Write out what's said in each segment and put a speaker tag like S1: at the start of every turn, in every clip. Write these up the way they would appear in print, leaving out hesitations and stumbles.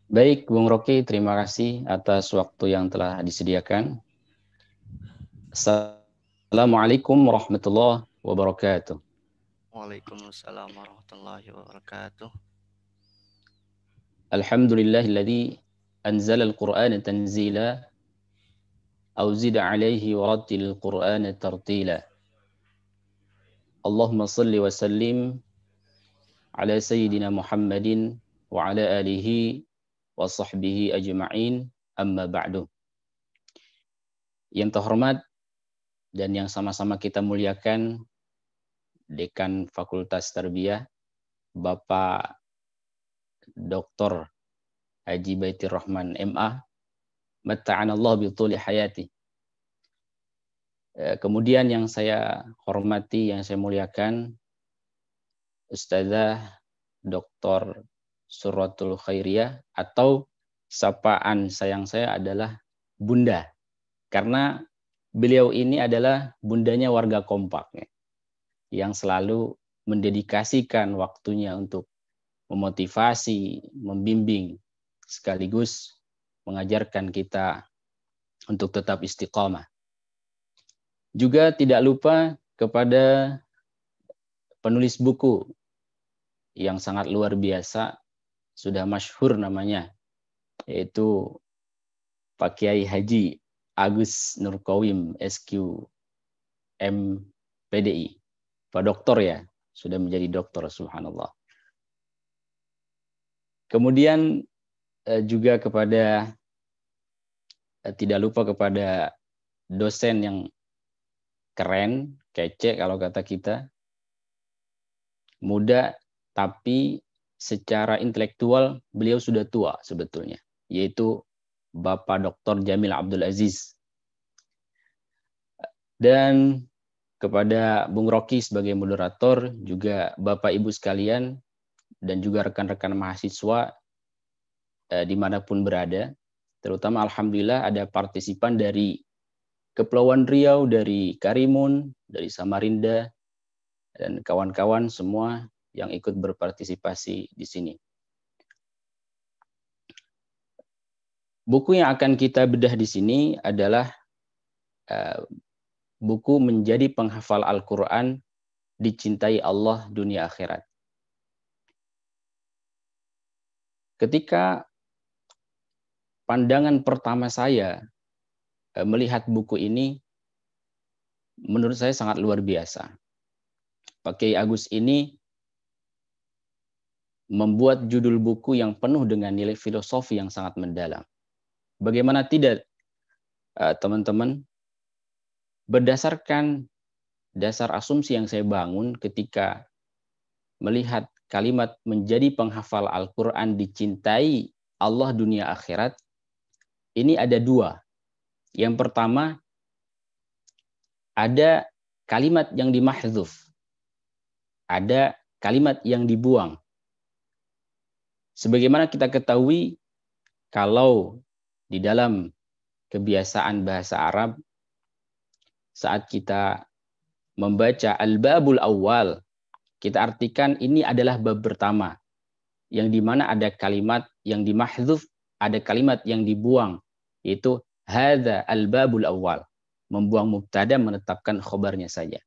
S1: Baik, Bung Rocky, terima kasih atas waktu yang telah disediakan. Assalamualaikum warahmatullahi wabarakatuh.
S2: Waalaikumsalam warahmatullahi wabarakatuh.
S1: Alhamdulillahilladzi anzala al-Qur'ana tanzila aw zida alaihi wa rattilil Qur'ana tartila. Allahumma salli wa sallim ala sayyidina Muhammadin wa ala alihi wa sahbihi ajma'in, amma ba'du. Yang terhormat dan yang sama-sama kita muliakan Dekan Fakultas Tarbiyah, Bapak Dr. Haji Baitir Rahman MA, matta'anallah bituli hayati. Kemudian yang saya hormati, yang saya muliakan, Ustazah Dr. Suratul Khairiyah, atau sapaan sayang saya adalah Bunda, karena beliau ini adalah bundanya warga kompak, yang selalu mendedikasikan waktunya untuk memotivasi, membimbing, sekaligus mengajarkan kita untuk tetap istiqamah. Juga tidak lupa kepada penulis buku yang sangat luar biasa, sudah masyhur namanya, yaitu Pak Kiai Haji Agus Nurqawim SQ MPDI. Pak Doktor ya, sudah menjadi doktor, subhanallah. Kemudian juga kepada tidak lupa kepada dosen yang keren, kece kalau kata kita, muda tapi secara intelektual beliau sudah tua sebetulnya, yaitu Bapak Dr. Jamil Abdul Aziz. Dan kepada Bung Rocky sebagai moderator, juga Bapak Ibu sekalian, dan juga rekan-rekan mahasiswa dimanapun berada, terutama alhamdulillah ada partisipan dari Kepulauan Riau, dari Karimun, dari Samarinda, dan kawan-kawan semua yang ikut berpartisipasi di sini. Buku yang akan kita bedah di sini adalah buku Menjadi Penghafal Al-Quran, Dicintai Allah Dunia Akhirat. Ketika pandangan pertama saya melihat buku ini, menurut saya sangat luar biasa. Pak Kiai Agus ini membuat judul buku yang penuh dengan nilai filosofi yang sangat mendalam. Bagaimana tidak, teman-teman, berdasarkan dasar asumsi yang saya bangun ketika melihat kalimat menjadi penghafal Al-Quran dicintai Allah dunia akhirat, ini ada dua. Yang pertama, ada kalimat yang dimahdzuf, ada kalimat yang dibuang. Sebagaimana kita ketahui, kalau di dalam kebiasaan bahasa Arab, saat kita membaca al-babul awal, kita artikan ini adalah bab pertama, yang dimana ada kalimat yang dimahdzuf, ada kalimat yang dibuang, yaitu hadza al-babul awal, membuang mubtada, menetapkan khobarnya saja.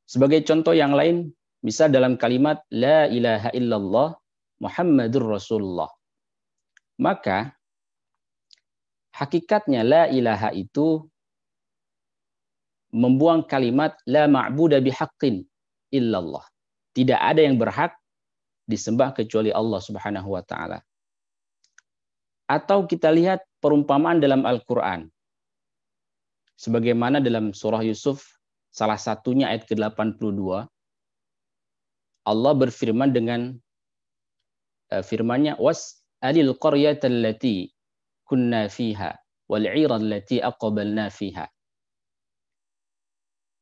S1: Sebagai contoh yang lain, misal dalam kalimat la ilaha illallah Muhammadur Rasulullah, maka hakikatnya la ilaha itu membuang kalimat la ma'buda bihaqqin illallah. Tidak ada yang berhak disembah kecuali Allah Subhanahu wa taala. Atau kita lihat perumpamaan dalam Al-Qur'an. Sebagaimana dalam surah Yusuf, salah satunya ayat ke-82, Allah berfirman dengan firman-Nya, was'alil qaryatal lati kunna fiha wal 'ira allati aqbalna fiha.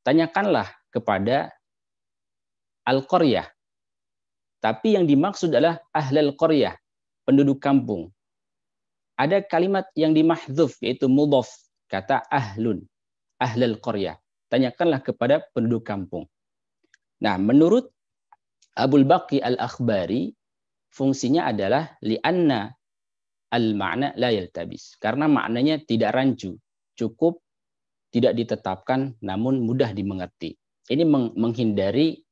S1: Tanyakanlah kepada Al-Qaryah. Tapi yang dimaksud adalah ahlal qaryah, penduduk kampung. Ada kalimat yang dimahdzuf, yaitu mudhaf, kata ahlun, ahlal qaryah. Tanyakanlah kepada penduduk kampung. Nah, menurut Abul Baqi Al-Akhbari, fungsinya adalah li'anna al-ma'na la yaltabis. Karena maknanya tidak rancu, cukup, tidak ditetapkan, namun mudah dimengerti. Ini menghindari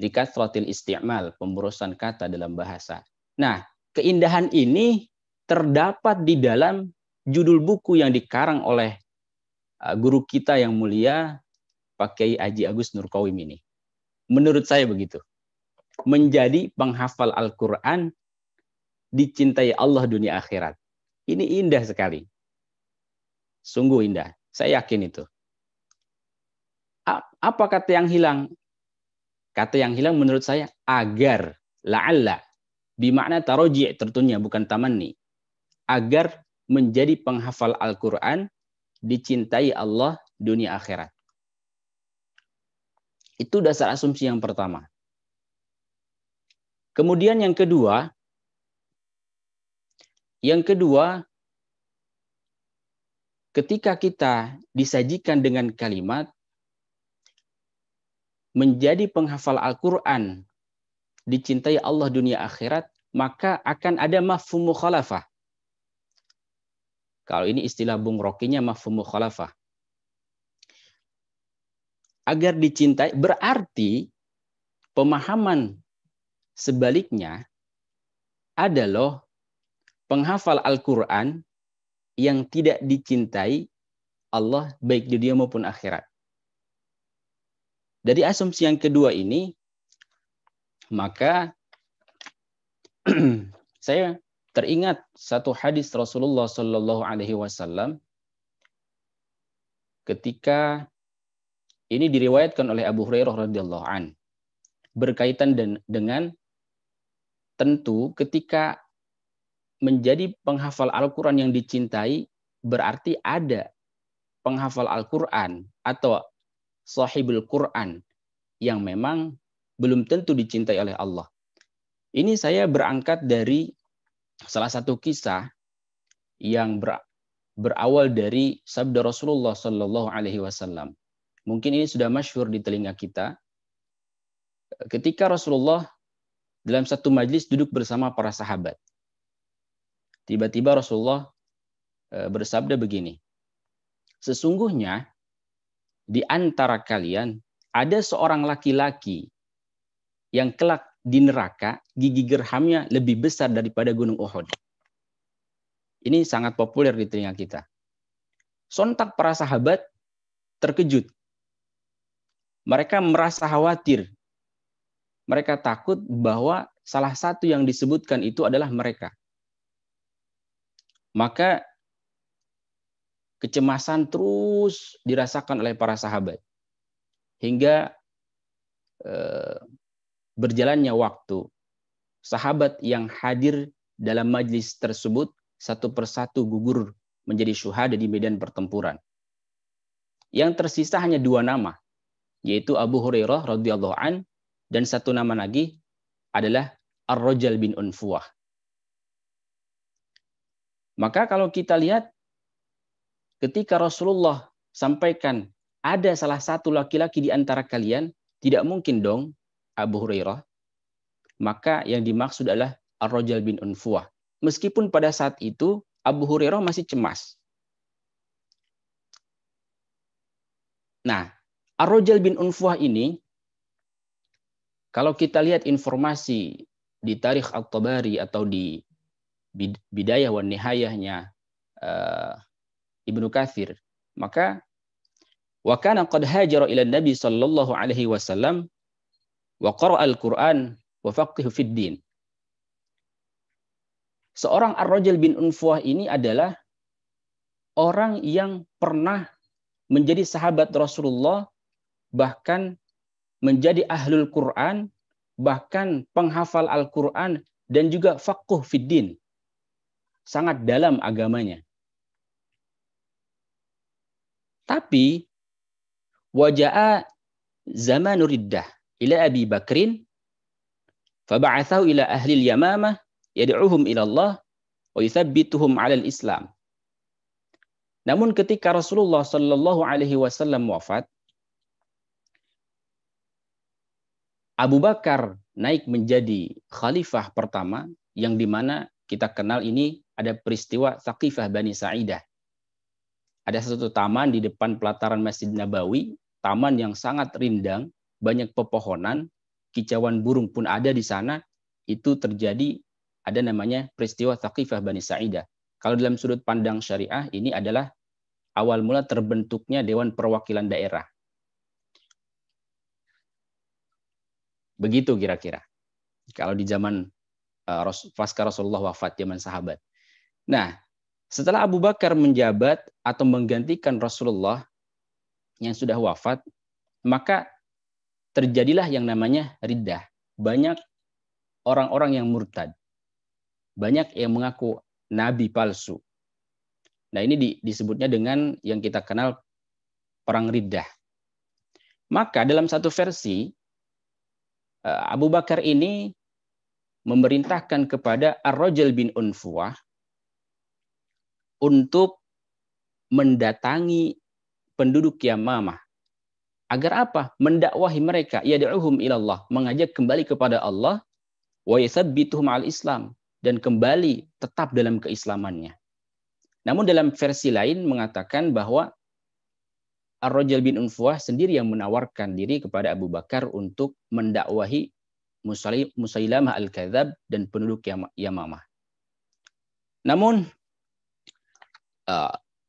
S1: likasratil isti'mal, pemborosan kata dalam bahasa. Nah, keindahan ini terdapat di dalam judul buku yang dikarang oleh guru kita yang mulia, Pak Kiai Haji Agus Nurqawim ini. Menurut saya begitu. Menjadi penghafal Al-Quran, dicintai Allah dunia akhirat. Ini indah sekali. Sungguh indah. Saya yakin itu. Apa kata yang hilang? Kata yang hilang menurut saya agar, la'alla, bimakna taroji' tentunya bukan tamanni. Agar menjadi penghafal Al-Quran, dicintai Allah dunia akhirat. Itu dasar asumsi yang pertama. Kemudian yang kedua, ketika kita disajikan dengan kalimat menjadi penghafal Al-Quran, dicintai Allah dunia akhirat, maka akan ada mafhum mukhalafah. Kalau ini istilah Bung Rokinya mafhum mukhalafah. Agar dicintai berarti pemahaman sebaliknya ada loh penghafal Al-Quran yang tidak dicintai Allah baik di dunia maupun akhirat. Dari asumsi yang kedua ini, maka saya teringat satu hadis Rasulullah Shallallahu Alaihi Wasallam ketika ini diriwayatkan oleh Abu Hurairah radhiyallahu an, berkaitan dengan tentu ketika menjadi penghafal Al-Quran yang dicintai berarti ada penghafal Al-Quran atau sahibul Quran yang memang belum tentu dicintai oleh Allah. Ini saya berangkat dari salah satu kisah yang berawal dari sabda Rasulullah Shallallahu Alaihi Wasallam. Mungkin ini sudah masyhur di telinga kita. Ketika Rasulullah dalam satu majlis duduk bersama para sahabat, tiba-tiba Rasulullah bersabda begini, sesungguhnya di antara kalian ada seorang laki-laki yang kelak di neraka gigi gerhamnya lebih besar daripada gunung Uhud. Ini sangat populer di telinga kita. Sontak para sahabat terkejut. Mereka merasa khawatir. Mereka takut bahwa salah satu yang disebutkan itu adalah mereka. Maka kecemasan terus dirasakan oleh para sahabat. Hingga berjalannya waktu, sahabat yang hadir dalam majlis tersebut satu persatu gugur menjadi syuhada di medan pertempuran. Yang tersisa hanya dua nama, yaitu Abu Hurairah radhiyallahu an dan satu nama lagi adalah Ar-Rajal bin Unfuwah. Maka kalau kita lihat ketika Rasulullah sampaikan ada salah satu laki-laki di antara kalian, tidak mungkin dong Abu Hurairah. Maka yang dimaksud adalah Ar-Rajal bin Unfuwah. Meskipun pada saat itu Abu Hurairah masih cemas. Nah, Ar-Rajal bin Unfuwah ini, kalau kita lihat informasi di Tarikh At-Tabari atau di Bidayah wa Nihayahnya Ibnu Katsir, maka wa kana qad hajara ila Nabi sallallahu alaihi wasallam wa qara'a al-Qur'an wa faqihu fid din. Seorang Ar-Rajal bin Unfuwah ini adalah orang yang pernah menjadi sahabat Rasulullah, bahkan menjadi ahlul Quran, bahkan penghafal Al-Quran, dan juga faqih fid din. Sangat dalam agamanya. Tapi waja'a zamanur riddah ila Abi Bakrin faba'athahu ila ahli al-yamamah yad'uhum ila Allah wa yuthabbituhum 'ala al-Islam. Namun ketika Rasulullah sallallahu alaihi wasallam wafat, Abu Bakar naik menjadi khalifah pertama, yang dimana kita kenal ini ada peristiwa Thaqifah Bani Sa'idah. Ada satu taman di depan pelataran Masjid Nabawi, taman yang sangat rindang, banyak pepohonan, kicauan burung pun ada di sana. Itu terjadi, ada namanya peristiwa Thaqifah Bani Sa'idah. Kalau dalam sudut pandang syariah, ini adalah awal mula terbentuknya Dewan Perwakilan Daerah. Begitu kira-kira. Kalau di zaman pasca Rasulullah wafat, zaman sahabat. Nah, setelah Abu Bakar menjabat atau menggantikan Rasulullah yang sudah wafat, maka terjadilah yang namanya riddah. Banyak orang-orang yang murtad. Banyak yang mengaku nabi palsu. Nah, ini disebutnya dengan yang kita kenal perang riddah. Maka dalam satu versi, Abu Bakar ini memerintahkan kepada Ar-Rajal bin Unfuwah untuk mendatangi penduduk Yamamah. Agar apa? Mendakwahi mereka, yad'uhum ilallah, mengajak kembali kepada Allah, wa yathabbituhum al-Islam, dan kembali tetap dalam keislamannya. Namun dalam versi lain mengatakan bahwa Ar-Rajal bin Unfuwah sendiri yang menawarkan diri kepada Abu Bakar untuk mendakwahi Musailamah al-Kadzab dan penduduk Yamamah. Namun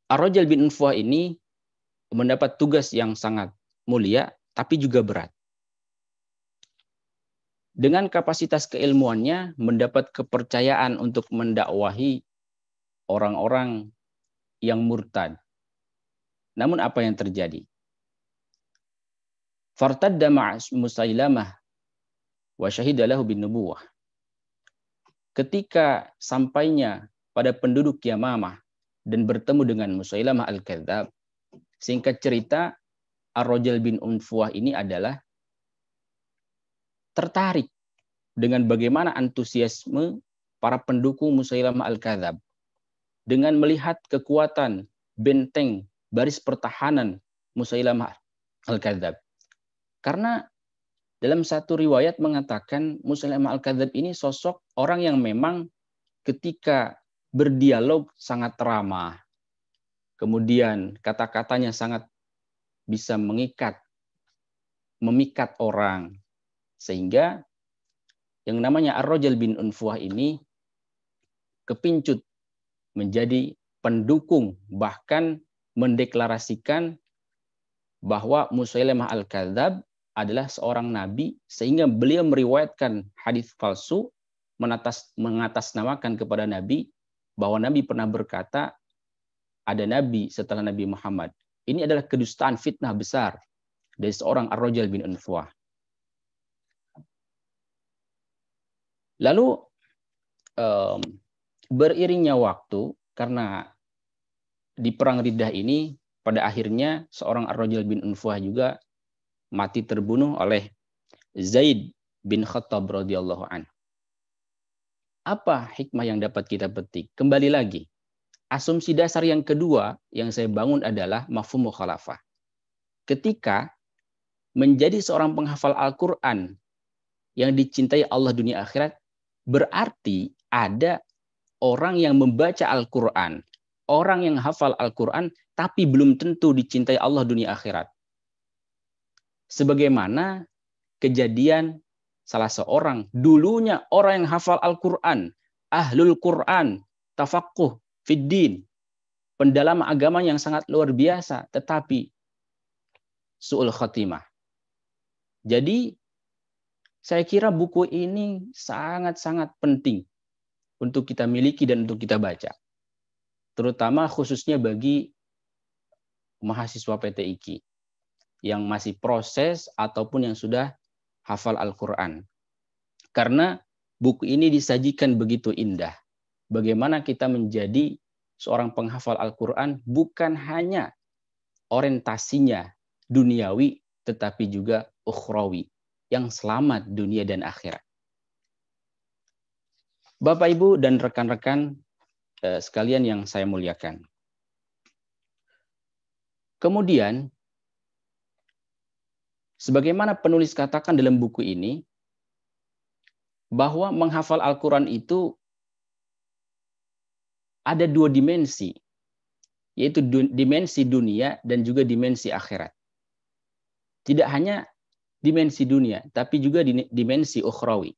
S1: Ar-Rajal bin Unfuwah ini mendapat tugas yang sangat mulia, tapi juga berat. Dengan kapasitas keilmuannya, mendapat kepercayaan untuk mendakwahi orang-orang yang murtad. Namun apa yang terjadi? Fartadda ma'a Musailamah wa syahida lahu bin nubuwah. Ketika sampainya pada penduduk Yamamah dan bertemu dengan Musailamah al-Kadzab, singkat cerita, Ar-Rajal bin Unfuwah ini adalah tertarik dengan bagaimana antusiasme para pendukung Musailamah al-Kadzab dengan melihat kekuatan benteng baris pertahanan Musailamah al-Kadzab. Karena dalam satu riwayat mengatakan Musailamah al-Kadzab ini sosok orang yang memang ketika berdialog sangat ramah. Kemudian kata-katanya sangat bisa memikat orang. Sehingga yang namanya Ar-Rajal bin Unfuwah ini kepincut menjadi pendukung, bahkan mendeklarasikan bahwa Musailamah al-Kadzab adalah seorang nabi, sehingga beliau meriwayatkan hadis palsu mengatasnamakan kepada nabi bahwa nabi pernah berkata ada nabi setelah Nabi Muhammad. Ini adalah kedustaan, fitnah besar dari seorang Ar-Rajal bin Unfuwah. Lalu beriringnya waktu, karena di perang riddah ini pada akhirnya seorang Ar-Rajal bin Unfuwah juga mati terbunuh oleh Zaid bin Khattab radhiyallahu anhu. Apa hikmah yang dapat kita petik? Kembali lagi, asumsi dasar yang kedua yang saya bangun adalah mafhum mukhalafah. Ketika menjadi seorang penghafal Al-Quran yang dicintai Allah dunia akhirat, berarti ada orang yang membaca Al-Quran, orang yang hafal Al-Quran, tapi belum tentu dicintai Allah dunia akhirat. Sebagaimana kejadian salah seorang, dulunya orang yang hafal Al-Quran, ahlul Quran, tafaqquh fiddin, pendalam agama yang sangat luar biasa, tetapi su'ul khatimah. Jadi saya kira buku ini sangat-sangat penting untuk kita miliki dan untuk kita baca. Terutama khususnya bagi mahasiswa PTIQ yang masih proses ataupun yang sudah hafal Al-Quran. Karena buku ini disajikan begitu indah. Bagaimana kita menjadi seorang penghafal Al-Quran bukan hanya orientasinya duniawi, tetapi juga ukhrawi, yang selamat dunia dan akhirat. Bapak, Ibu, dan rekan-rekan sekalian yang saya muliakan. Kemudian, sebagaimana penulis katakan dalam buku ini, bahwa menghafal Al-Quran itu ada dua dimensi, yaitu dimensi dunia dan juga dimensi akhirat. Tidak hanya dimensi dunia, tapi juga dimensi ukhrawi.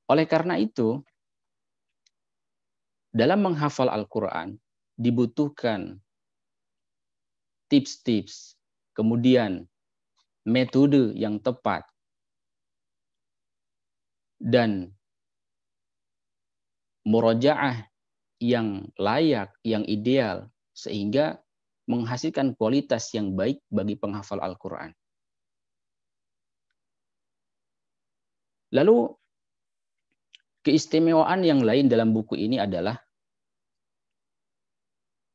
S1: Oleh karena itu, dalam menghafal Al-Quran dibutuhkan tips-tips, kemudian metode yang tepat, dan murojaah yang layak, yang ideal, sehingga menghasilkan kualitas yang baik bagi penghafal Al-Quran. Lalu, keistimewaan yang lain dalam buku ini adalah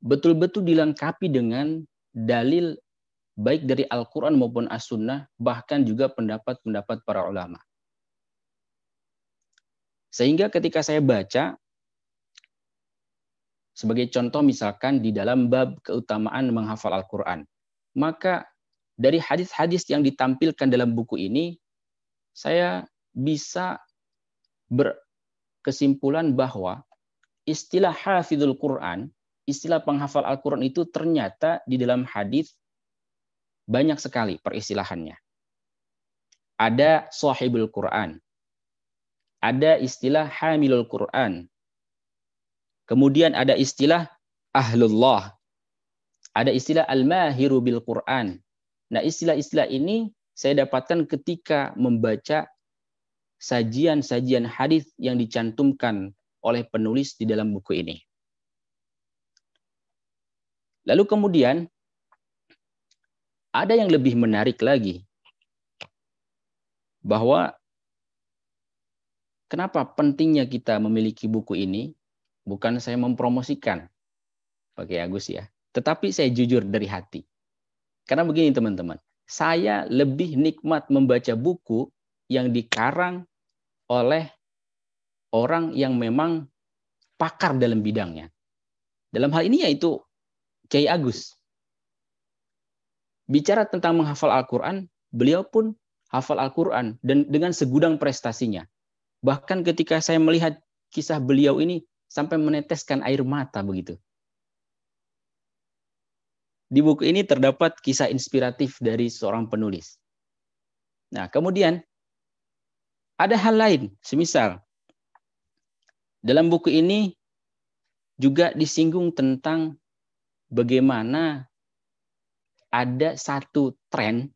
S1: betul-betul dilengkapi dengan dalil baik dari Al-Quran maupun As-Sunnah, bahkan juga pendapat-pendapat para ulama. Sehingga ketika saya baca, sebagai contoh misalkan di dalam bab keutamaan menghafal Al-Quran, maka dari hadis-hadis yang ditampilkan dalam buku ini, saya bisa berkesimpulan bahwa istilah hafidhul Quran, istilah penghafal Al-Quran itu ternyata di dalam hadis banyak sekali peristilahannya. Ada sahibul Quran, ada istilah hamilul Quran, kemudian ada istilah ahlullah, ada istilah al-mahiru bil Quran. Nah, istilah-istilah ini saya dapatkan ketika membaca sajian-sajian hadis yang dicantumkan oleh penulis di dalam buku ini. Lalu kemudian ada yang lebih menarik lagi, bahwa kenapa pentingnya kita memiliki buku ini. Bukan saya mempromosikan, Pak Agus ya, tetapi saya jujur dari hati. Karena begini teman-teman, saya lebih nikmat membaca buku yang dikarang oleh orang yang memang pakar dalam bidangnya. Dalam hal ini yaitu Kiai Agus. Bicara tentang menghafal Al-Quran, beliau pun hafal Al-Quran dan dengan segudang prestasinya. Bahkan ketika saya melihat kisah beliau ini sampai meneteskan air mata begitu. Di buku ini terdapat kisah inspiratif dari seorang penulis. Nah, kemudian ada hal lain, semisal dalam buku ini juga disinggung tentang bagaimana ada satu tren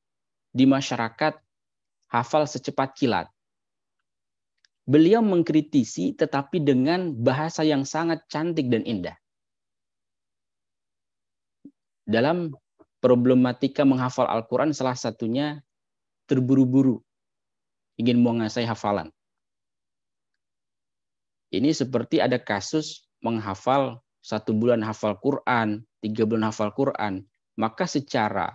S1: di masyarakat hafal secepat kilat. Beliau mengkritisi tetapi dengan bahasa yang sangat cantik dan indah. Dalam problematika menghafal Al-Quran, salah satunya terburu-buru, ingin menguasai hafalan. Ini seperti ada kasus menghafal 1 bulan hafal Quran, 3 bulan hafal Quran, maka secara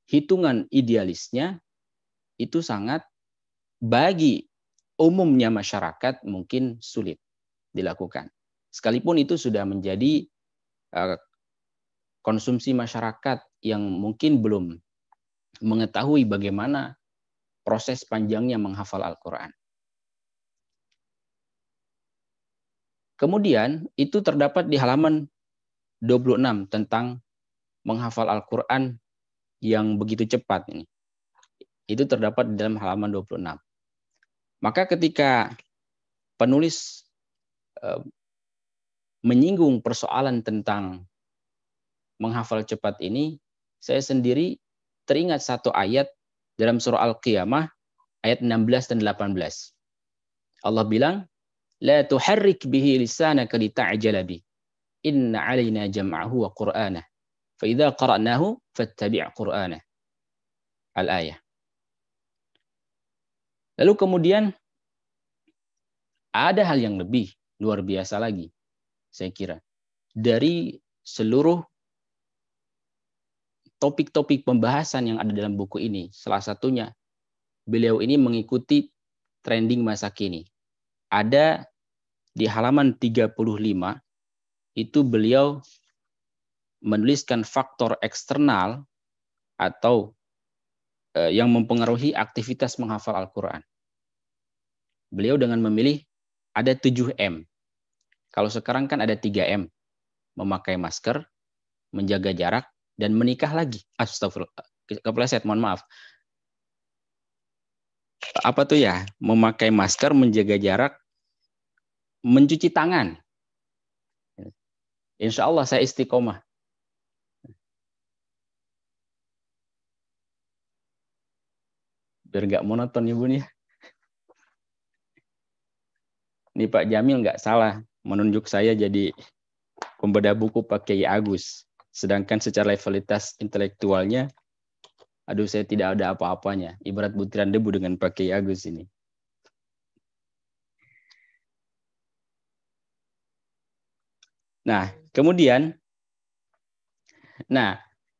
S1: hitungan idealisnya itu sangat bagi umumnya masyarakat mungkin sulit dilakukan. Sekalipun itu sudah menjadi konsumsi masyarakat yang mungkin belum mengetahui bagaimana proses panjangnya menghafal Al-Quran. Kemudian itu terdapat di halaman 26 tentang menghafal Al-Quran yang begitu cepat ini. Itu terdapat di dalam halaman 26. Maka ketika penulis menyinggung persoalan tentang menghafal cepat ini, saya sendiri teringat satu ayat dalam surah Al-Qiyamah ayat 16 dan 18. Allah bilang, "La tuharrik bihi lisanaka lita'jala bi. Inna 'alaina jam'ahu wa Qur'anah. Fa idza qara'nahu fattabi' Qur'anah." Al-ayah. Lalu kemudian ada hal yang lebih luar biasa lagi, saya kira. Dari seluruh topik-topik pembahasan yang ada dalam buku ini, salah satunya beliau ini mengikuti trending masa kini. Ada di halaman 35, itu beliau menuliskan faktor eksternal atau yang mempengaruhi aktivitas menghafal Al-Quran. Beliau dengan memilih ada 7M. Kalau sekarang kan ada 3M. Memakai masker, menjaga jarak, dan menikah lagi. Astagfirullah. Kepleset, mohon maaf. Apa tuh ya? Memakai masker, menjaga jarak, mencuci tangan. Insya Allah saya istiqomah. Biar nggak monoton ya Bun ya. Ini Pak Jamil nggak salah menunjuk saya jadi pembedah buku Pak Kiai Agus. Sedangkan secara levelitas intelektualnya, aduh saya tidak ada apa-apanya. Ibarat butiran debu dengan Pak Kiai Agus ini. Nah, kemudian,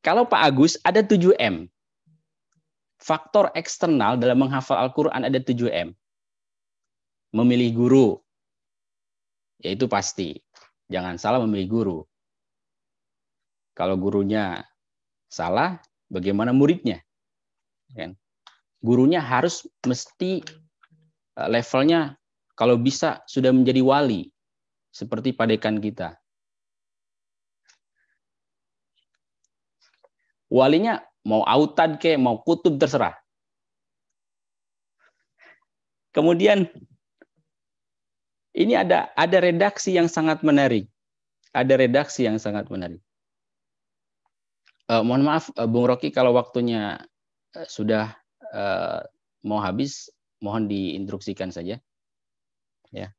S1: kalau Pak Agus ada 7M. Faktor eksternal dalam menghafal Al-Quran ada 7M. Memilih guru, yaitu pasti. Jangan salah memilih guru. Kalau gurunya salah, bagaimana muridnya? Gurunya harus mesti levelnya kalau bisa sudah menjadi wali. Seperti padekan kita. Walinya mau autad ke, mau kutub terserah. Kemudian ini ada redaksi yang sangat menarik. Ada redaksi yang sangat menarik. Mohon maaf Bung Rocky kalau waktunya sudah mau habis, mohon diinstruksikan saja. Ya.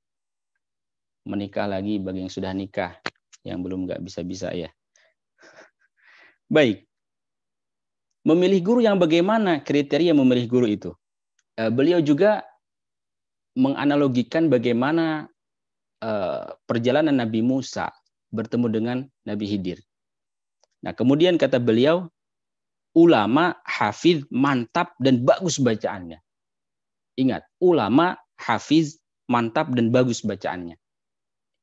S1: Menikah lagi bagi yang sudah nikah, yang belum nggak bisa-bisa ya. Baik. Memilih guru yang bagaimana kriteria memilih guru itu? Beliau juga menganalogikan bagaimana perjalanan Nabi Musa bertemu dengan Nabi Khidir. Nah, kemudian kata beliau, ulama, hafiz, mantap, dan bagus bacaannya. Ingat, ulama, hafiz, mantap, dan bagus bacaannya.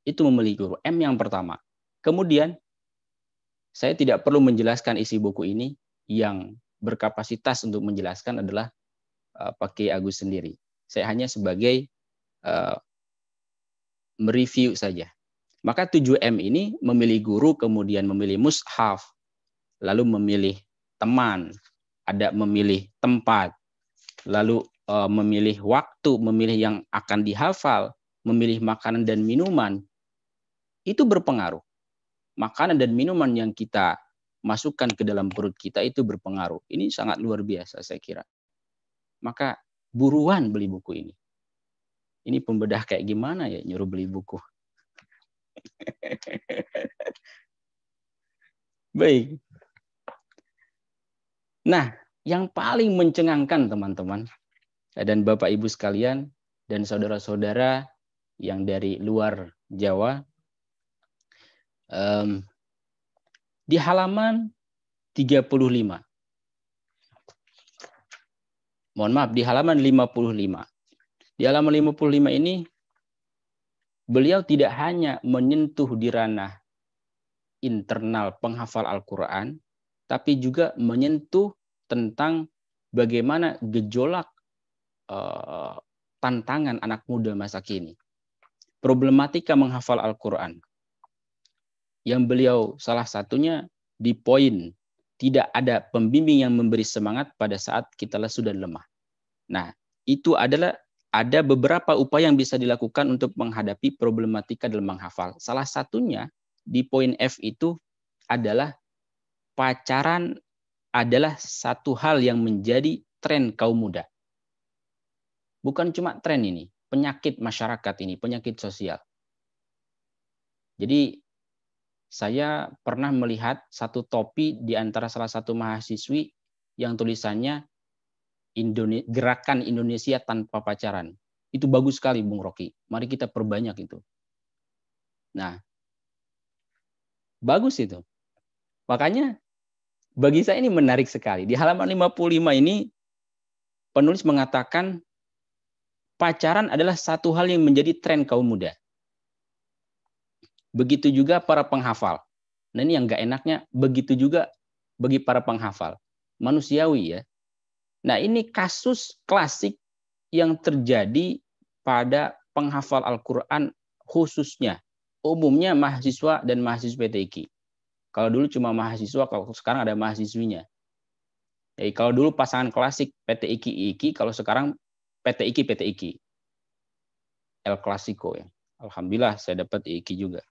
S1: Itu memilih guru. M yang pertama. Kemudian, saya tidak perlu menjelaskan isi buku ini. Yang berkapasitas untuk menjelaskan adalah Pak Kiai Agus sendiri. Saya hanya sebagai mereview saja. Maka 7M ini memilih guru, kemudian memilih mushaf, lalu memilih teman, ada memilih tempat, lalu memilih waktu, memilih yang akan dihafal, memilih makanan dan minuman. Itu berpengaruh. Makanan dan minuman yang kita masukkan ke dalam perut kita itu berpengaruh. Ini sangat luar biasa saya kira. Maka buruan beli buku ini. Ini pembedah kayak gimana ya nyuruh beli buku. Baik. Nah, yang paling mencengangkan teman-teman dan Bapak Ibu sekalian dan saudara-saudara yang dari luar Jawa, di halaman 35. Mohon maaf, di halaman 55. Di halaman 55 ini, beliau tidak hanya menyentuh di ranah internal penghafal Al-Quran, tapi juga menyentuh tentang bagaimana gejolak tantangan anak muda masa kini. Problematika menghafal Al-Quran. Yang beliau salah satunya di poin tidak ada pembimbing yang memberi semangat pada saat kita lesu dan lemah. Nah, itu adalah ada beberapa upaya yang bisa dilakukan untuk menghadapi problematika dalam menghafal. Salah satunya di poin F itu adalah pacaran adalah satu hal yang menjadi tren kaum muda. Bukan cuma tren ini, penyakit masyarakat ini, penyakit sosial. Jadi saya pernah melihat satu topi di antara salah satu mahasiswi yang tulisannya Gerakan Indonesia Tanpa Pacaran. Itu bagus sekali Bung Rocky. Mari kita perbanyak itu. Nah, bagus itu. Makanya bagi saya ini menarik sekali. Di halaman 55 ini penulis mengatakan pacaran adalah satu hal yang menjadi tren kaum muda. Begitu juga para penghafal. Nah ini yang nggak enaknya, begitu juga bagi para penghafal. Manusiawi ya. Nah, ini kasus klasik yang terjadi pada penghafal Al-Quran khususnya. Umumnya mahasiswa dan mahasiswa PTIQ. Kalau dulu cuma mahasiswa, kalau sekarang ada mahasiswinya. Jadi kalau dulu pasangan klasik PTIQ-IQ, kalau sekarang PTIQ-PTIQ. El Clasico ya. Alhamdulillah saya dapat IQ juga.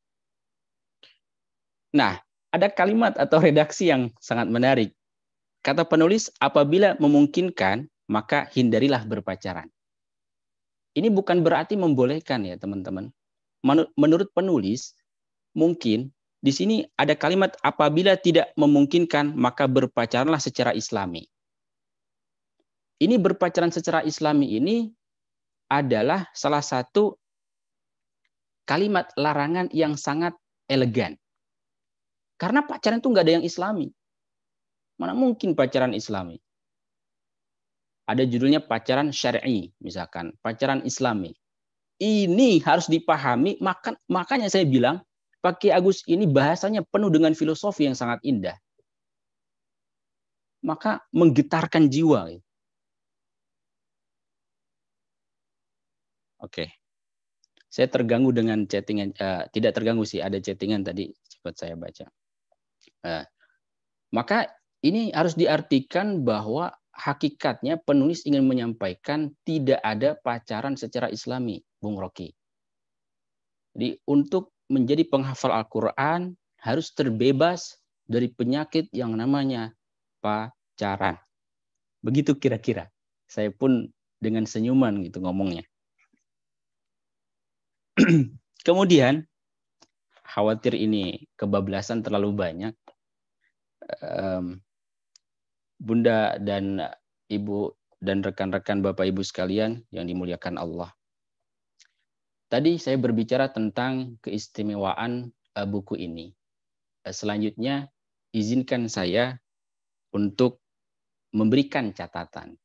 S1: Nah, ada kalimat atau redaksi yang sangat menarik. Kata penulis, apabila memungkinkan, maka hindarilah berpacaran. Ini bukan berarti membolehkan ya teman-teman. Menurut penulis, mungkin di sini ada kalimat apabila tidak memungkinkan, maka berpacaranlah secara islami. Ini berpacaran secara islami ini adalah salah satu kalimat larangan yang sangat elegan. Karena pacaran itu nggak ada yang islami. Mana mungkin pacaran islami? Ada judulnya pacaran syar'i, misalkan pacaran islami. Ini harus dipahami, makanya saya bilang Pak Kiai Agus ini bahasanya penuh dengan filosofi yang sangat indah. Maka menggetarkan jiwa. Oke. Saya terganggu dengan chattingan, tidak terganggu sih, ada chattingan tadi cepat saya baca. Maka ini harus diartikan bahwa hakikatnya penulis ingin menyampaikan tidak ada pacaran secara islami, Bung Rocky. Jadi untuk menjadi penghafal Al-Quran harus terbebas dari penyakit yang namanya pacaran. Begitu kira-kira. Saya pun dengan senyuman gitu ngomongnya. Kemudian, khawatir ini kebablasan terlalu banyak. Bunda dan Ibu dan rekan-rekan Bapak Ibu sekalian yang dimuliakan Allah. Tadi saya berbicara tentang keistimewaan buku ini. Selanjutnya, izinkan saya untuk memberikan catatan.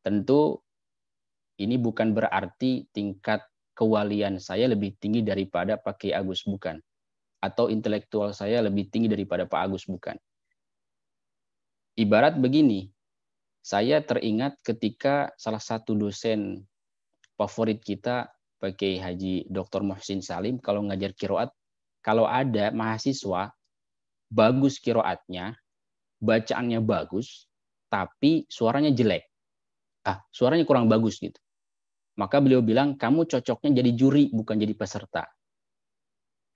S1: Tentu ini bukan berarti tingkat kewalian saya lebih tinggi daripada Pak Kiai Agus, bukan. Atau intelektual saya lebih tinggi daripada Pak Agus, bukan. Ibarat begini, saya teringat ketika salah satu dosen favorit kita, Pak Kiai Haji Dr. Muhsin Salim, kalau ngajar qiraat, kalau ada mahasiswa bagus qiraatnya, bacaannya bagus, tapi suaranya jelek. Suaranya kurang bagus gitu. Maka beliau bilang, kamu cocoknya jadi juri, bukan jadi peserta.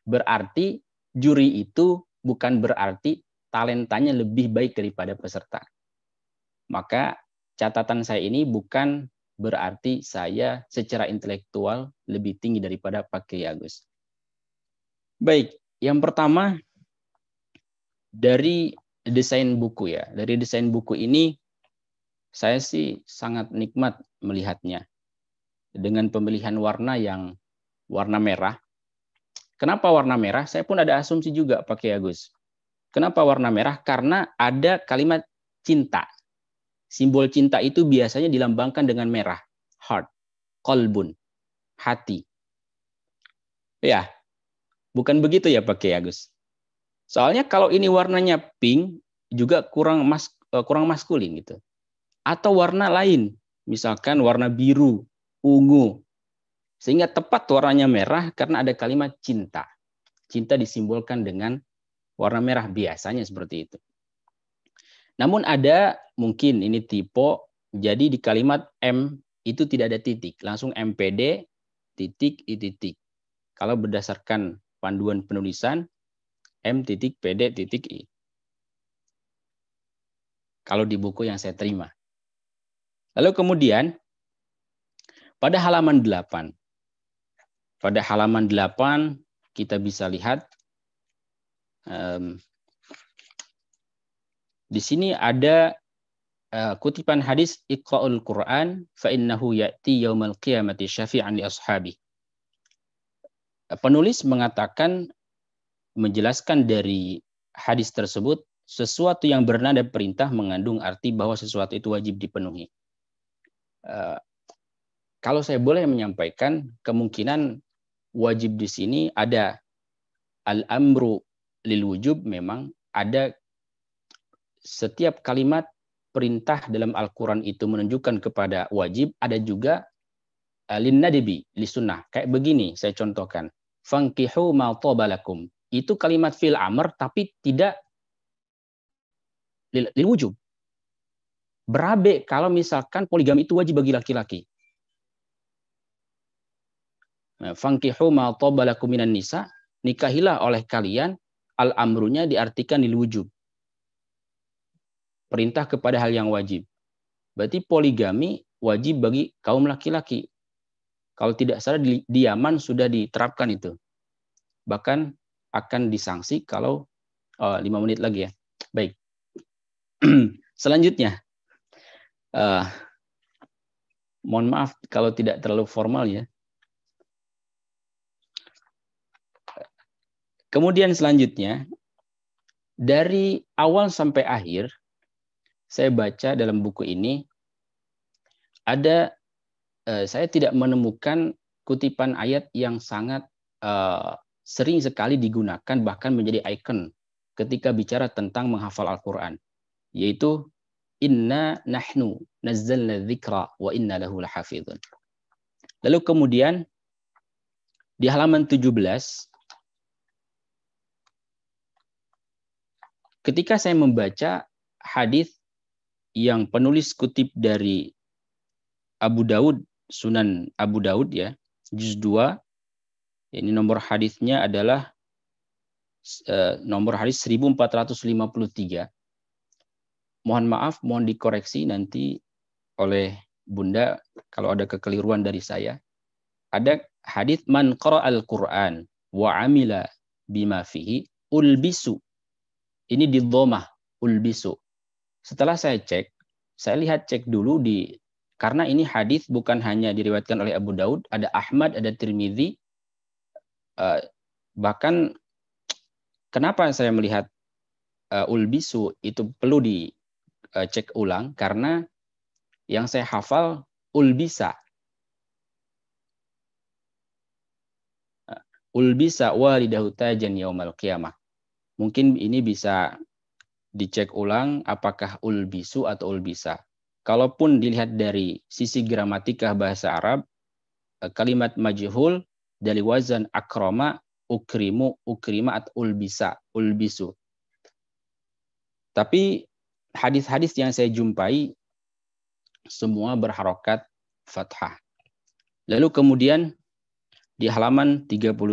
S1: Berarti juri itu bukan berarti talentanya lebih baik daripada peserta. Maka catatan saya ini bukan berarti saya secara intelektual lebih tinggi daripada Pak Kiai Agus. Baik, yang pertama dari desain buku ya. Dari desain buku ini saya sih sangat nikmat melihatnya. Dengan pemilihan warna yang warna merah. Kenapa warna merah? Saya pun ada asumsi juga Pak Kiai Agus. Kenapa warna merah? Karena ada kalimat cinta. Simbol cinta itu biasanya dilambangkan dengan merah. Heart, kolbun, hati. Ya, bukan begitu ya Pak Kiai Agus. Soalnya kalau ini warnanya pink, juga kurang maskulin gitu. Atau warna lain, misalkan warna biru, ungu. Sehingga tepat warnanya merah karena ada kalimat cinta. Cinta disimbolkan dengan warna merah, biasanya seperti itu. Namun ada mungkin ini tipe, jadi di kalimat M itu tidak ada titik, langsung MPD titik I titik. Kalau berdasarkan panduan penulisan M titik PD titik I. Kalau di buku yang saya terima. Lalu kemudian pada halaman 8. Pada halaman 8 kita bisa lihat di sini ada kutipan hadis Iqra'ul Quran fa innahu ya'ti yaumal qiyamati syafi'an li ashabi. Penulis mengatakan, menjelaskan dari hadis tersebut, sesuatu yang bernada perintah mengandung arti bahwa sesuatu itu wajib dipenuhi. Kalau saya boleh menyampaikan, kemungkinan wajib di sini ada al-amru lil wujub, memang ada setiap kalimat perintah dalam Al-Quran itu menunjukkan kepada wajib, ada juga linnadbi, li sunnah. Kayak begini, saya contohkan. Fankihu ma taba lakum. Itu kalimat fi'il amr, tapi tidak lil wujub. Berabe kalau misalkan poligami itu wajib bagi laki-laki. Fankihu ma taba lakum minan nisa, nikahilah oleh kalian, al-amrunya diartikan lil wujub. Perintah kepada hal yang wajib. Berarti poligami wajib bagi kaum laki-laki. Kalau tidak salah di Yaman sudah diterapkan itu. Bahkan akan disangsi kalau 5 menit lagi ya. Baik. Selanjutnya. Mohon maaf kalau tidak terlalu formal ya. Kemudian selanjutnya, dari awal sampai akhir, saya baca dalam buku ini, saya tidak menemukan kutipan ayat yang sangat sering sekali digunakan, bahkan menjadi ikon ketika bicara tentang menghafal Al-Quran. Yaitu, Inna nahnu nazzalna dzikra wa inna lahu lahafidhun. Lalu kemudian, di halaman 17, ketika saya membaca hadis yang penulis kutip dari Abu Daud, Sunan Abu Daud ya, juz 2, ini nomor hadisnya adalah nomor hadis 1453. Mohon maaf, mohon dikoreksi nanti oleh Bunda kalau ada kekeliruan dari saya. Ada hadis man qara'al Qur'an wa amila bima fihi ulbisu. Ini di dhammah, ulbisu. Setelah saya cek dulu karena ini hadis bukan hanya diriwayatkan oleh Abu Daud, ada Ahmad, ada Tirmidzi. Bahkan kenapa saya melihat ulbisu itu perlu dicek ulang, karena yang saya hafal ulbisa. Ulbisa walidahu tajan yaumal qiyamah. Mungkin ini bisa dicek ulang apakah ulbisu atau ulbisa. Kalaupun dilihat dari sisi gramatika bahasa Arab, kalimat majhul dari wazan akrama, ukrimu, ukrima atau ulbisa, ulbisu. Tapi hadis-hadis yang saya jumpai semua berharokat fathah. Lalu kemudian di halaman 31,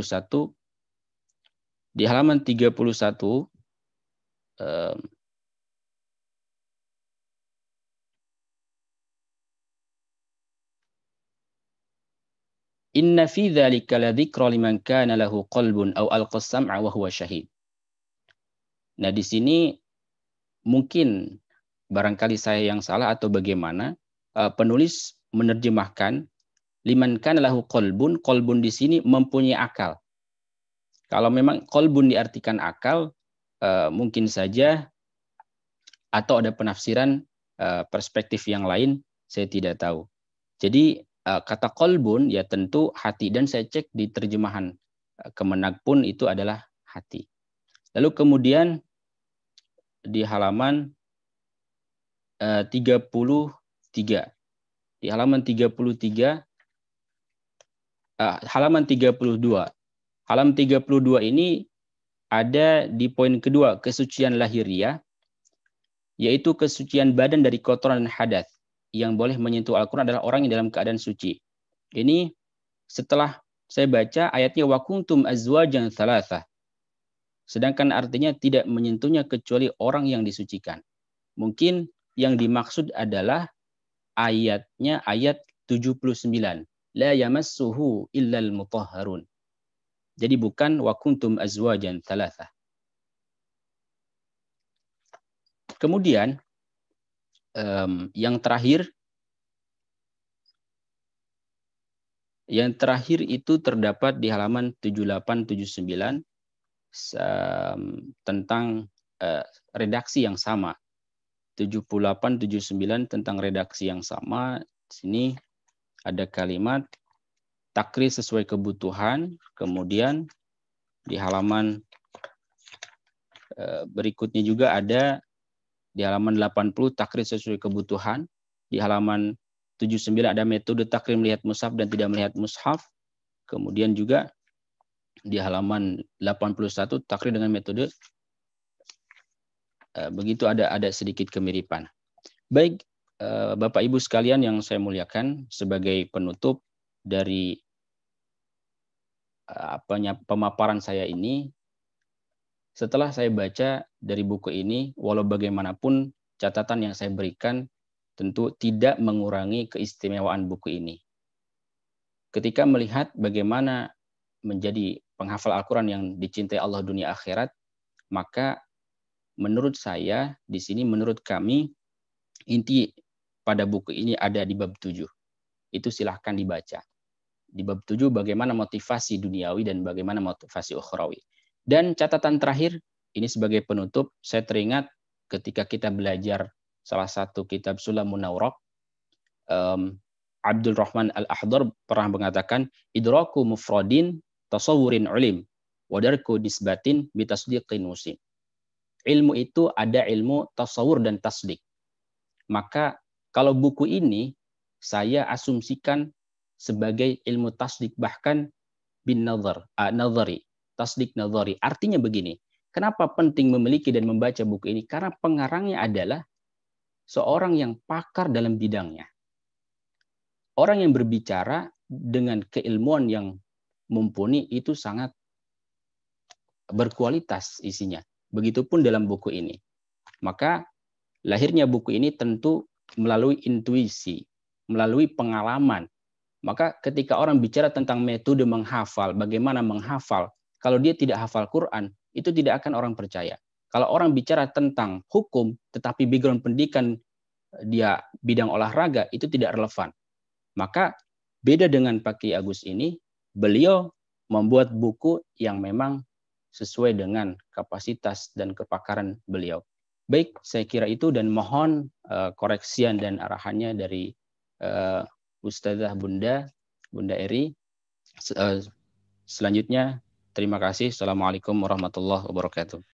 S1: Inna fi dzalika ladzikra liman kana lahu qalbun aw alqas sam'a wa huwa syahid. Nah, di sini mungkin barangkali saya yang salah atau bagaimana, penulis menerjemahkan liman kana lahu qalbun, qalbun di sini mempunyai akal. Kalau memang qalbun diartikan akal, mungkin saja atau ada penafsiran perspektif yang lain, saya tidak tahu. Jadi kata qalbun ya tentu hati, dan saya cek di terjemahan Kemenag pun itu adalah hati. Lalu kemudian di halaman 33, di halaman 33, halaman 32. Halaman 32 ini ada di poin kedua, kesucian lahiriah, yaitu kesucian badan dari kotoran dan hadas. Yang boleh menyentuh Al-Quran adalah orang yang dalam keadaan suci. Ini setelah saya baca ayatnya wa kuntum azwajan tsalatsah. Sedangkan artinya tidak menyentuhnya kecuali orang yang disucikan. Mungkin yang dimaksud adalah ayatnya ayat 79. La yamassuhu illal mutahharun. Jadi bukan wa kuntum azwajan tsalatsah. Kemudian yang terakhir itu terdapat di halaman 78-79 tentang redaksi yang sama. 78-79 tentang redaksi yang sama. Di sini ada kalimat takrir sesuai kebutuhan. Kemudian di halaman berikutnya juga ada Di halaman 80 takrir sesuai kebutuhan. Di halaman 79 ada metode takrir melihat mushaf dan tidak melihat mushaf. Kemudian juga di halaman 81 takrir dengan metode. Begitu ada sedikit kemiripan. Baik, Bapak Ibu sekalian yang saya muliakan, sebagai penutup dari pemaparan saya ini, setelah saya baca dari buku ini, walau bagaimanapun catatan yang saya berikan tentu tidak mengurangi keistimewaan buku ini. Ketika melihat bagaimana menjadi penghafal Al-Quran yang dicintai Allah dunia akhirat, maka menurut saya, di sini menurut kami, inti pada buku ini ada di bab 7. Itu silahkan dibaca. Di bab 7 bagaimana motivasi duniawi dan bagaimana motivasi ukhrawi. Dan catatan terakhir, ini sebagai penutup, saya teringat ketika kita belajar salah satu kitab Sulamun Nawraq, Abdul Rahman Al-Ahdar pernah mengatakan, idraku mufradin tasawurin ulim, wadarku disbatin bitasdiqin musim. Ilmu itu ada ilmu tasawur dan tasdik. Maka kalau buku ini saya asumsikan sebagai ilmu tasdik, bahkan bin nazari, tasdik nazari. Artinya begini, kenapa penting memiliki dan membaca buku ini? Karena pengarangnya adalah seorang yang pakar dalam bidangnya. Orang yang berbicara dengan keilmuan yang mumpuni itu sangat berkualitas isinya. Begitupun dalam buku ini. Maka lahirnya buku ini tentu melalui intuisi, melalui pengalaman. Maka ketika orang bicara tentang metode menghafal, bagaimana menghafal, kalau dia tidak hafal Quran, itu tidak akan orang percaya. Kalau orang bicara tentang hukum, tetapi background pendidikan dia bidang olahraga, itu tidak relevan. Maka beda dengan Pak Ki Agus ini, beliau membuat buku yang memang sesuai dengan kapasitas dan kepakaran beliau. Baik, saya kira itu, dan mohon koreksian dan arahannya dari Ustazah Bunda Eri. Selanjutnya, terima kasih. Assalamualaikum warahmatullahi wabarakatuh.